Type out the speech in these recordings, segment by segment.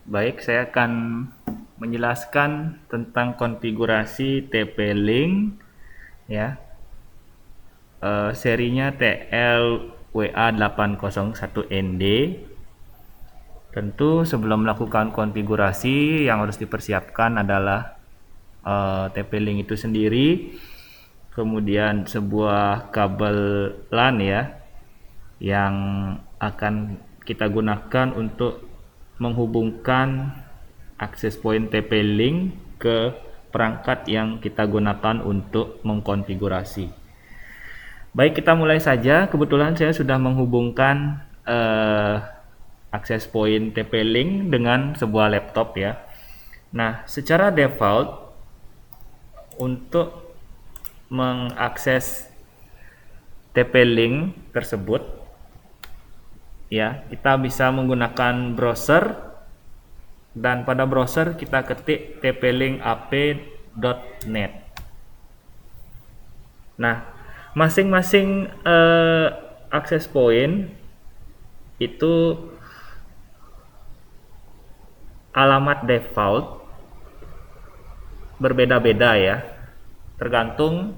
Baik, saya akan menjelaskan tentang konfigurasi TP-Link ya. Serinya TLWA801ND. Tentu sebelum melakukan konfigurasi yang harus dipersiapkan adalah TP-Link itu sendiri, kemudian sebuah kabel LAN ya yang akan kita gunakan untuk menghubungkan akses point TP-Link ke perangkat yang kita gunakan untuk mengkonfigurasi. Baik, kita mulai saja. Kebetulan saya sudah menghubungkan akses point TP-Link dengan sebuah laptop ya. Nah, secara default untuk mengakses TP-Link tersebut ya, kita bisa menggunakan browser, dan pada browser kita ketik tplinkap.net. Nah, masing-masing access point itu alamat default berbeda-beda ya, tergantung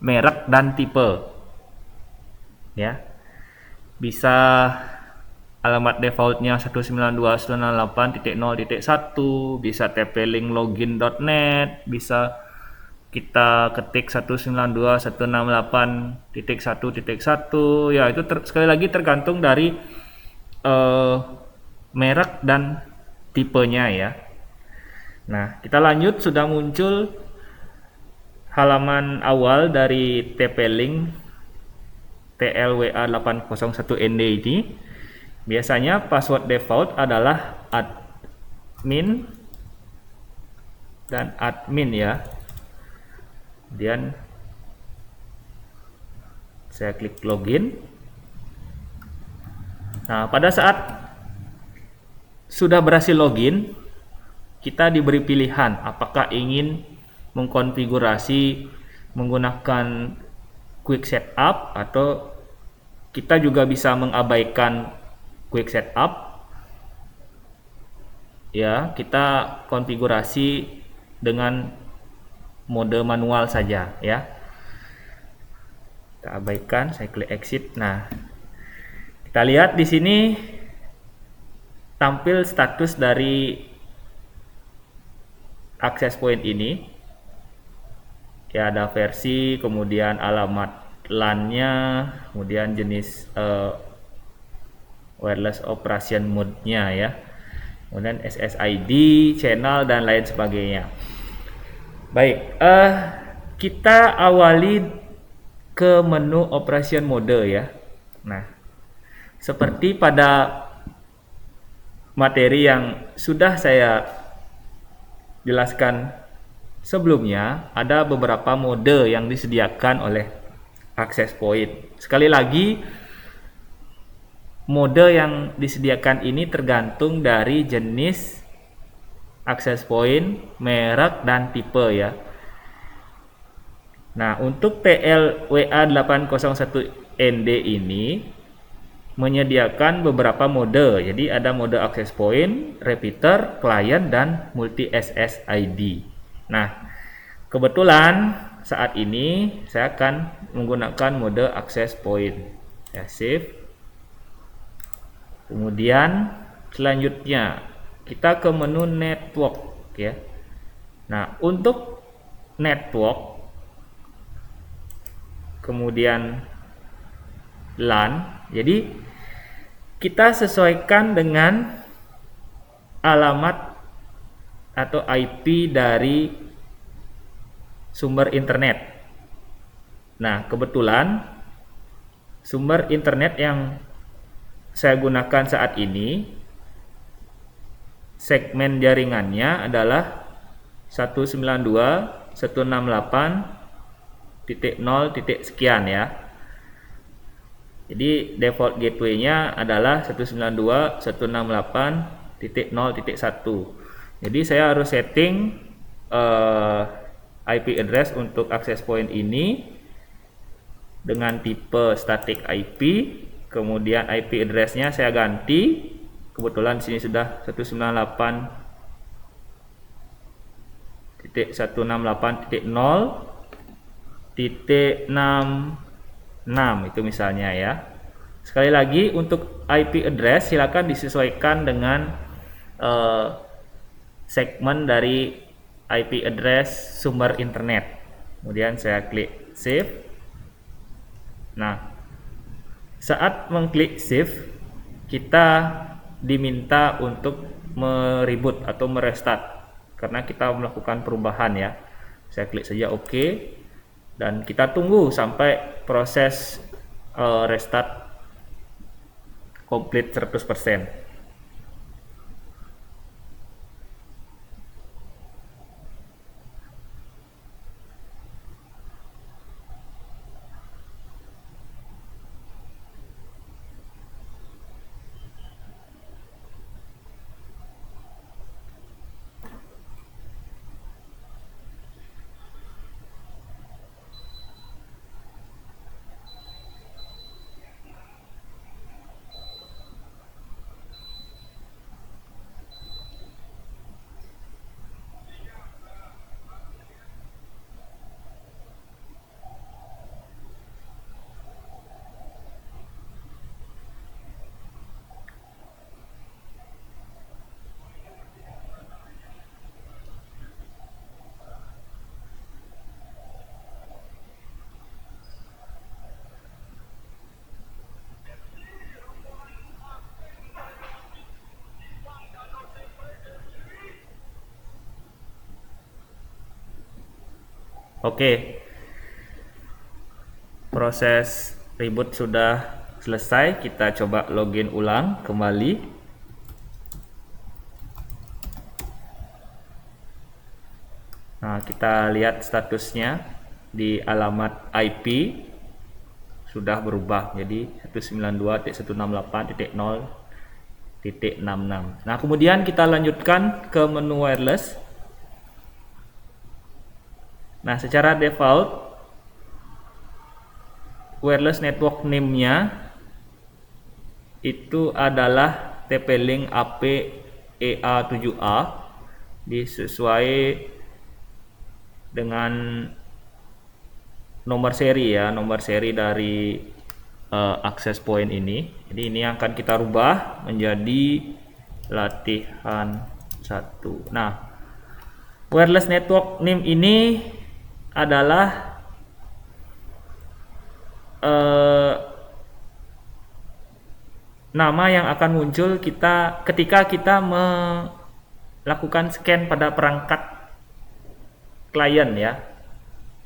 merek dan tipe ya. Bisa alamat defaultnya 192.168.0.1, bisa tplinkLogin.net, bisa kita ketik 192.168.1.1 ya. Itu sekali lagi tergantung dari merek dan tipenya ya. Nah, kita lanjut. Sudah muncul halaman awal dari TP-Link TLWA801ND ini. Biasanya password default adalah admin dan admin ya. Kemudian saya klik login. Nah, pada saat sudah berhasil login, kita diberi pilihan apakah ingin mengkonfigurasi menggunakan quick setup, atau kita juga bisa mengabaikan quick setup ya. Kita konfigurasi dengan mode manual saja ya. Kita abaikan, saya klik exit. Nah, kita lihat di sini tampil status dari access point ini ya. Ada versi, kemudian alamat LAN-nya, kemudian jenis wireless operation mode-nya ya, kemudian SSID, channel, dan lain sebagainya. Baik, kita awali ke menu operation mode ya. Nah, seperti pada materi yang sudah saya jelaskan sebelumnya, ada beberapa mode yang disediakan oleh access point. Sekali lagi, mode yang disediakan ini tergantung dari jenis access point, merek, dan tipe ya. Nah, untuk TLWA801ND ini menyediakan beberapa mode. Jadi ada mode access point, repeater, client, dan multi SSID. Nah, kebetulan saat ini saya akan menggunakan mode access point. Ya, save. Kemudian selanjutnya kita ke menu network ya. Nah, untuk network, kemudian LAN, jadi kita sesuaikan dengan alamat atau IP dari sumber internet. Nah, kebetulan sumber internet yang saya gunakan saat ini, segmen jaringannya adalah 192.168.0. sekian ya. Jadi default gateway-nya adalah 192.168.0.1. Jadi saya harus setting IP address untuk access point ini dengan tipe static IP. Kemudian IP address-nya saya ganti kebetulan sini sudah 198.168.0.66 itu misalnya ya. Sekali lagi untuk IP address silakan disesuaikan dengan segmen dari IP address sumber internet. Kemudian saya klik save. Nah, saat mengklik save, kita diminta untuk mereboot atau merestart karena kita melakukan perubahan ya. Saya klik saja OK dan kita tunggu sampai proses restart komplit 100%. Oke, proses reboot sudah selesai. Kita coba login ulang kembali. Nah, kita lihat statusnya di alamat IP sudah berubah jadi 192.168.0.66. Nah, kemudian kita lanjutkan ke menu wireless. Nah, secara default wireless network name-nya itu adalah TP-Link AP EA7A disesuai dengan nomor seri ya, nomor seri dari access point ini. Jadi ini akan kita rubah menjadi latihan 1. Nah, wireless network name ini adalah nama yang akan muncul ketika kita melakukan scan pada perangkat klien ya,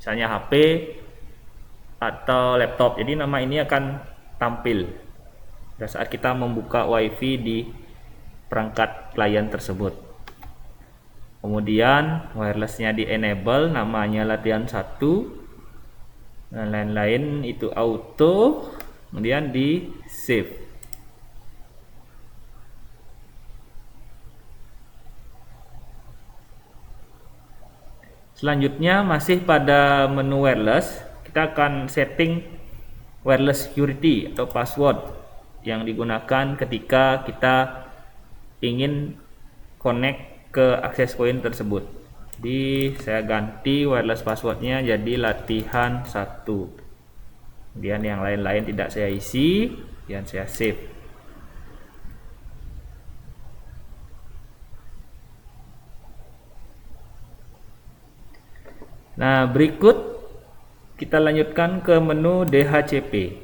misalnya HP atau laptop. Jadi nama ini akan tampil pada saat kita membuka WiFi di perangkat klien tersebut. Kemudian wirelessnya di enable, namanya latihan 1 dan lain-lain itu auto, kemudian di save. Selanjutnya masih pada menu wireless, kita akan setting wireless security atau password yang digunakan ketika kita ingin connect ke access point tersebut. Jadi saya ganti wireless passwordnya jadi latihan 1. Kemudian yang lain-lain tidak saya isi, kemudian saya save. Nah, berikut kita lanjutkan ke menu DHCP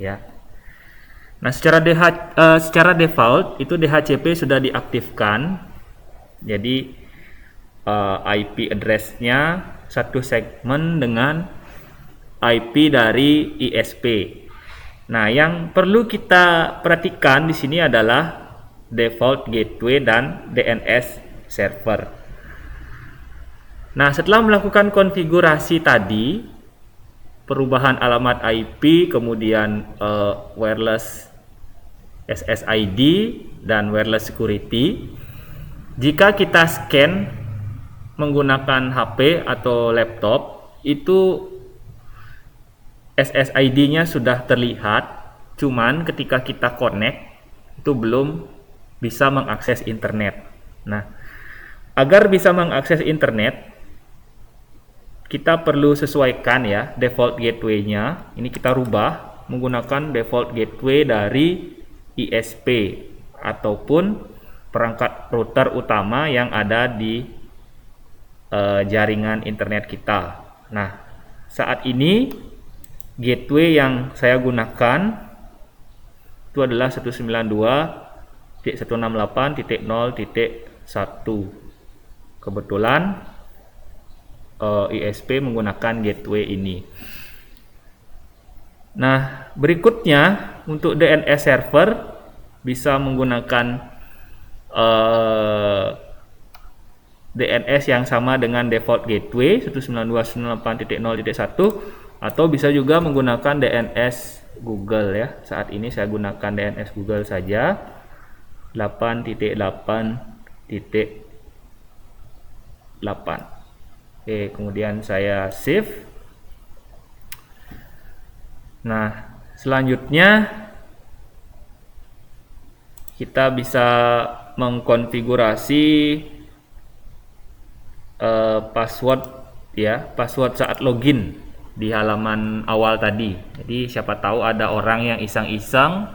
ya. Nah, secara default itu DHCP sudah diaktifkan. Jadi IP address-nya satu segmen dengan IP dari ISP. Nah, yang perlu kita perhatikan di sini adalah default gateway dan DNS server. Nah, setelah melakukan konfigurasi tadi, perubahan alamat IP, kemudian wireless SSID dan wireless security, jika kita scan menggunakan HP atau laptop, itu SSID-nya sudah terlihat, cuman ketika kita connect itu belum bisa mengakses internet. Nah, agar bisa mengakses internet, kita perlu sesuaikan ya default gateway-nya. Ini kita rubah menggunakan default gateway dari ISP ataupun perangkat router utama yang ada di jaringan internet kita. Nah, saat ini gateway yang saya gunakan itu adalah 192.168.0.1. Kebetulan ISP menggunakan gateway ini. Nah, berikutnya untuk DNS server bisa menggunakan DNS yang sama dengan default gateway 192.168.0.1 atau bisa juga menggunakan DNS Google ya. Saat ini saya gunakan DNS Google saja 8.8.8. Oke, kemudian saya save. Nah, selanjutnya kita bisa mengkonfigurasi password ya, password saat login di halaman awal tadi. Jadi siapa tahu ada orang yang iseng-iseng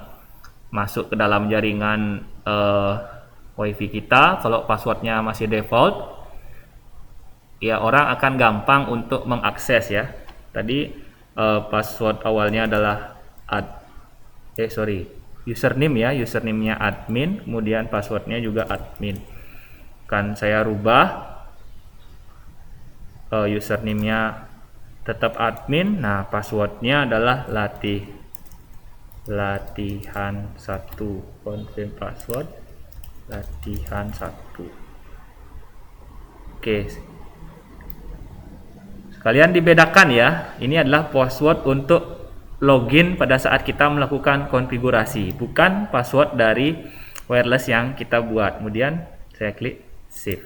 masuk ke dalam jaringan WiFi kita, kalau passwordnya masih default ya orang akan gampang untuk mengakses ya. Tadi password awalnya adalah username ya, username-nya admin, kemudian passwordnya juga admin. Kan saya rubah username-nya tetap admin. Nah, passwordnya adalah latihan 1. Confirm password latihan 1. Oke. Kalian dibedakan ya, ini adalah password untuk login pada saat kita melakukan konfigurasi, bukan password dari wireless yang kita buat. Kemudian saya klik save.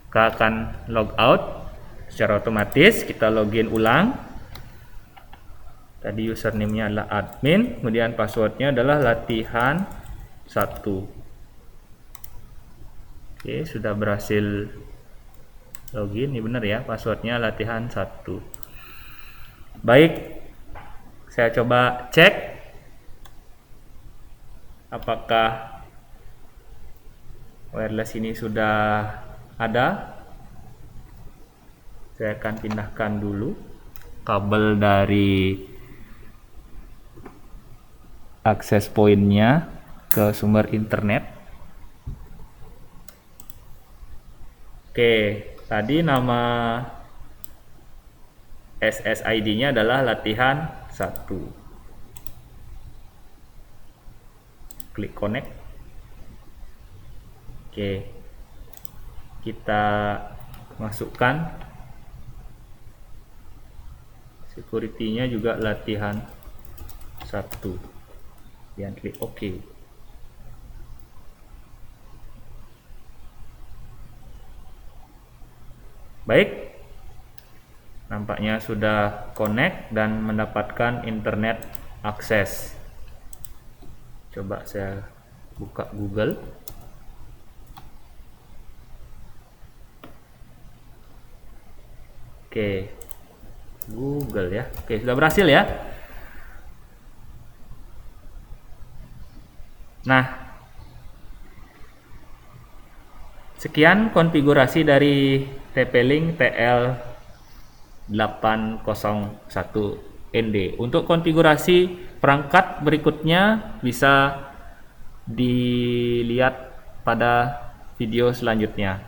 Kita akan log out secara otomatis, kita login ulang. Tadi username-nya adalah admin, kemudian passwordnya adalah latihan 1. Oke, sudah berhasil login, ini benar ya, passwordnya latihan 1. Baik, saya coba cek apakah wireless ini sudah ada. Saya akan pindahkan dulu kabel dari akses pointnya ke sumber internet. Oke, tadi nama SSID-nya adalah latihan 1. Klik connect. Oke, kita masukkan security-nya juga latihan 1. Dan klik OK. Baik, nampaknya sudah connect dan mendapatkan internet akses. Coba saya buka Google. Oke, Google ya. Oke, sudah berhasil ya. Nah, sekian konfigurasi dari TP-Link TL801ND. Untuk konfigurasi perangkat berikutnya bisa dilihat pada video selanjutnya.